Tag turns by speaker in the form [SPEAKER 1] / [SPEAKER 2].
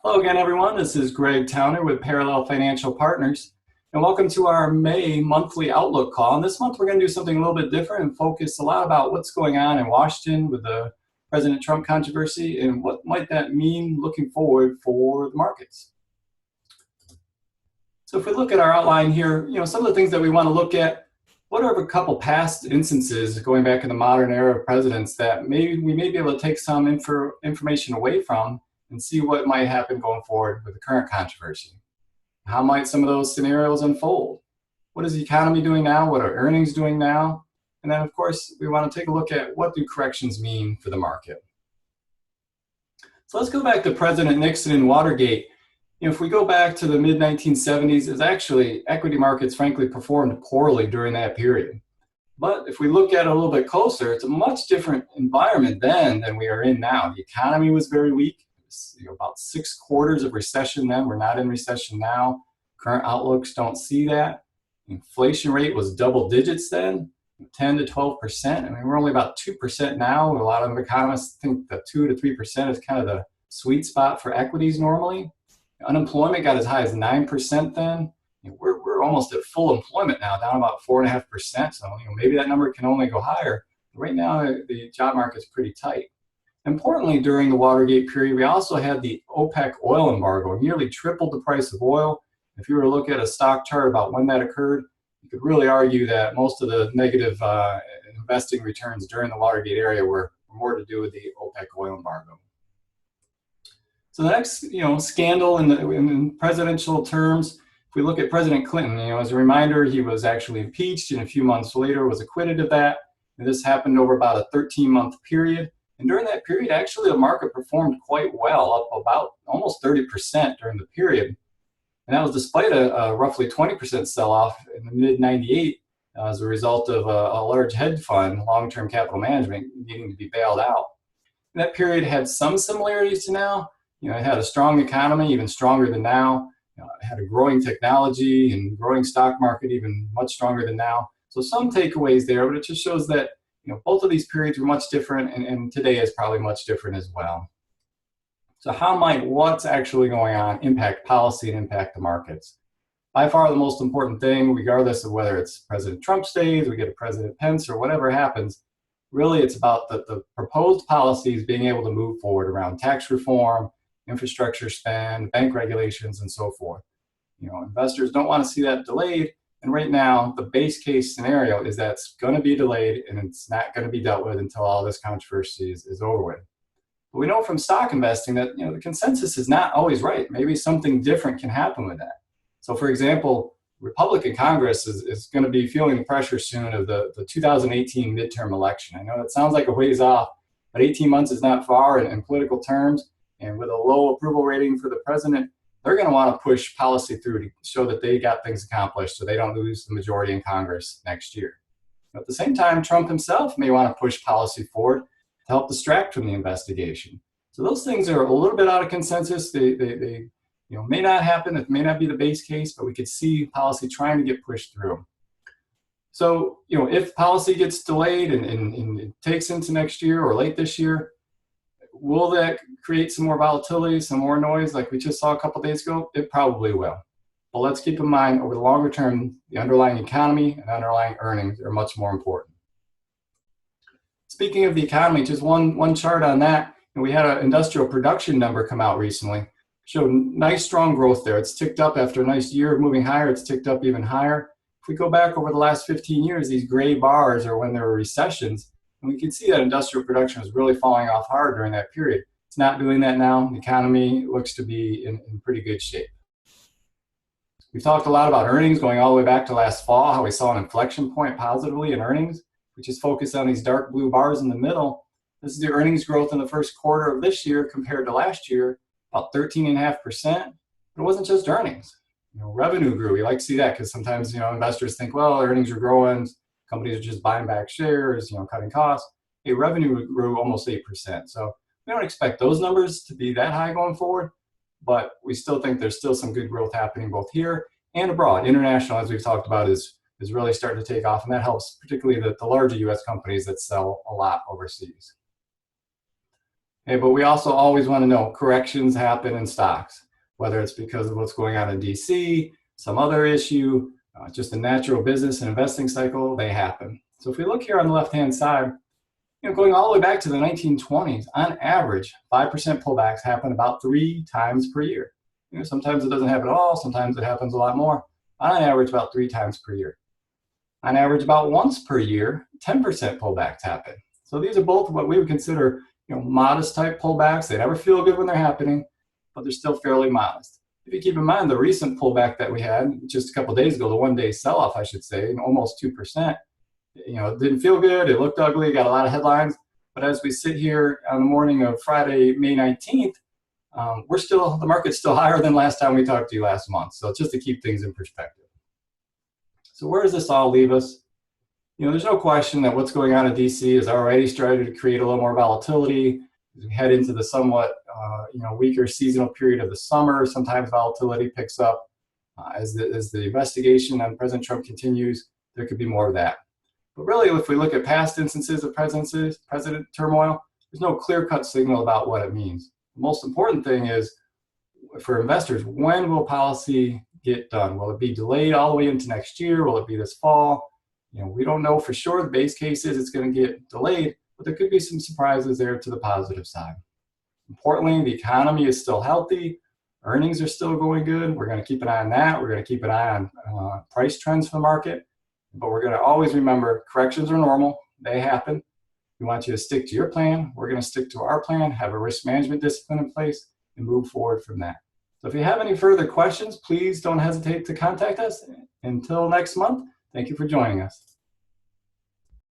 [SPEAKER 1] Hello again, everyone. This is Greg Towner with Parallel Financial Partners, and welcome to our May monthly Outlook call. And this month, we're going to do something a little bit different and focus a lot about what's going on in Washington with the President Trump controversy and what might that mean looking forward for the markets. So if we look at our outline here, some of the things that we want to look at, what are a couple past instances going back in the modern era of presidents that we may be able to take some information away from and see what might happen going forward with the current controversy. How might some of those scenarios unfold? What is the economy doing now? What are earnings doing now? And then, of course, we want to take a look at what do corrections mean for the market. So let's go back to President Nixon and Watergate. If we go back to the mid-1970s, it's actually equity markets, frankly, performed poorly during that period. But if we look at it a little bit closer, it's a much different environment then than we are in now. The economy was very weak. About 6 quarters of recession then. We're not in recession now. Current outlooks don't see that. Inflation rate was double digits then, 10 to 12%. I mean, we're only about 2% now. A lot of economists think that 2 to 3% is kind of the sweet spot for equities normally. Unemployment got as high as 9% then. We're almost at full employment now, down about 4.5%. So maybe that number can only go higher. Right now, the job market's pretty tight. Importantly, during the Watergate period, we also had the OPEC oil embargo, nearly tripled the price of oil. If you were to look at a stock chart about when that occurred, you could really argue that most of the negative investing returns during the Watergate area were more to do with the OPEC oil embargo. So the next, scandal in presidential terms, if we look at President Clinton, as a reminder, he was actually impeached and a few months later was acquitted of that. And this happened over about a 13-month period. And during that period, actually, the market performed quite well, up about almost 30% during the period. And that was despite a roughly 20% sell-off in the mid-98 as a result of a large hedge fund, long-term capital management, needing to be bailed out. And that period had some similarities to now. It had a strong economy, even stronger than now. It had a growing technology and growing stock market, even much stronger than now. So some takeaways there, but it just shows that both of these periods were much different, and today is probably much different as well. So how might what's actually going on impact policy and impact the markets? By far the most important thing, regardless of whether it's President Trump stays, we get a President Pence, or whatever happens, really it's about the proposed policies being able to move forward around tax reform, infrastructure spend, bank regulations, and so forth. Investors don't want to see that delayed. And right now, the base case scenario is that it's going to be delayed and it's not going to be dealt with until all this controversy is over with. But we know from stock investing that the consensus is not always right. Maybe something different can happen with that. So for example, Republican Congress is going to be feeling the pressure soon of the 2018 midterm election. I know that sounds like a ways off, but 18 months is not far in political terms. And with a low approval rating for the president, they're going to want to push policy through to show that they got things accomplished so they don't lose the majority in Congress next year. But at the same time, Trump himself may want to push policy forward to help distract from the investigation. So those things are a little bit out of consensus. They may not happen. It may not be the base case, but we could see policy trying to get pushed through. So, if policy gets delayed and it takes into next year or late this year, will that create some more volatility, some more noise like we just saw a couple days ago? It probably will. But let's keep in mind, over the longer term, the underlying economy and underlying earnings are much more important. Speaking of the economy, just one chart on that. We had an industrial production number come out recently. Showed nice, strong growth there. It's ticked up after a nice year of moving higher. It's ticked up even higher. If we go back over the last 15 years, these gray bars are when there were recessions. And we can see that industrial production was really falling off hard during that period. It's not doing that now. The economy looks to be in pretty good shape. We've talked a lot about earnings going all the way back to last fall, how we saw an inflection point positively in earnings, which is focused on these dark blue bars in the middle. This is the earnings growth in the first quarter of this year compared to last year, about 13.5%. But it wasn't just earnings. Revenue grew. We like to see that because sometimes, investors think, well, earnings are growing. Companies are just buying back shares, cutting costs. Revenue grew almost 8%. So we don't expect those numbers to be that high going forward, but we still think there's still some good growth happening both here and abroad. International, as we've talked about, is really starting to take off, and that helps particularly the larger U.S. companies that sell a lot overseas. But we also always want to know corrections happen in stocks, whether it's because of what's going on in DC, some other issue, just a natural business and investing cycle, they happen. So if we look here on the left-hand side, going all the way back to the 1920s, on average, 5% pullbacks happen about 3 times per year. Sometimes it doesn't happen at all, sometimes it happens a lot more. On average, about 3 times per year. On average, about once per year, 10% pullbacks happen. So these are both what we would consider modest type pullbacks. They never feel good when they're happening, but they're still fairly modest. If you keep in mind the recent pullback that we had just a couple of days ago, the one-day sell-off, I should say, almost 2%, it didn't feel good. It looked ugly. Got a lot of headlines. But as we sit here on the morning of Friday, May 19th, the market's still higher than last time we talked to you last month. So just to keep things in perspective. So where does this all leave us? There's no question that what's going on in DC has already started to create a little more volatility. As we head into the somewhat weaker seasonal period of the summer, sometimes volatility picks up. As the investigation on President Trump continues, there could be more of that. But really, if we look at past instances of president turmoil, there's no clear-cut signal about what it means. The most important thing is, for investors, when will policy get done? Will it be delayed all the way into next year? Will it be this fall? We don't know for sure. The base case is it's going to get delayed, but there could be some surprises there to the positive side. Importantly, the economy is still healthy. Earnings are still going good. We're going to keep an eye on that. We're going to keep an eye on price trends for the market. But we're going to always remember corrections are normal. They happen. We want you to stick to your plan. We're going to stick to our plan, have a risk management discipline in place, and move forward from that. So if you have any further questions, please don't hesitate to contact us. Until next month, thank you for joining us.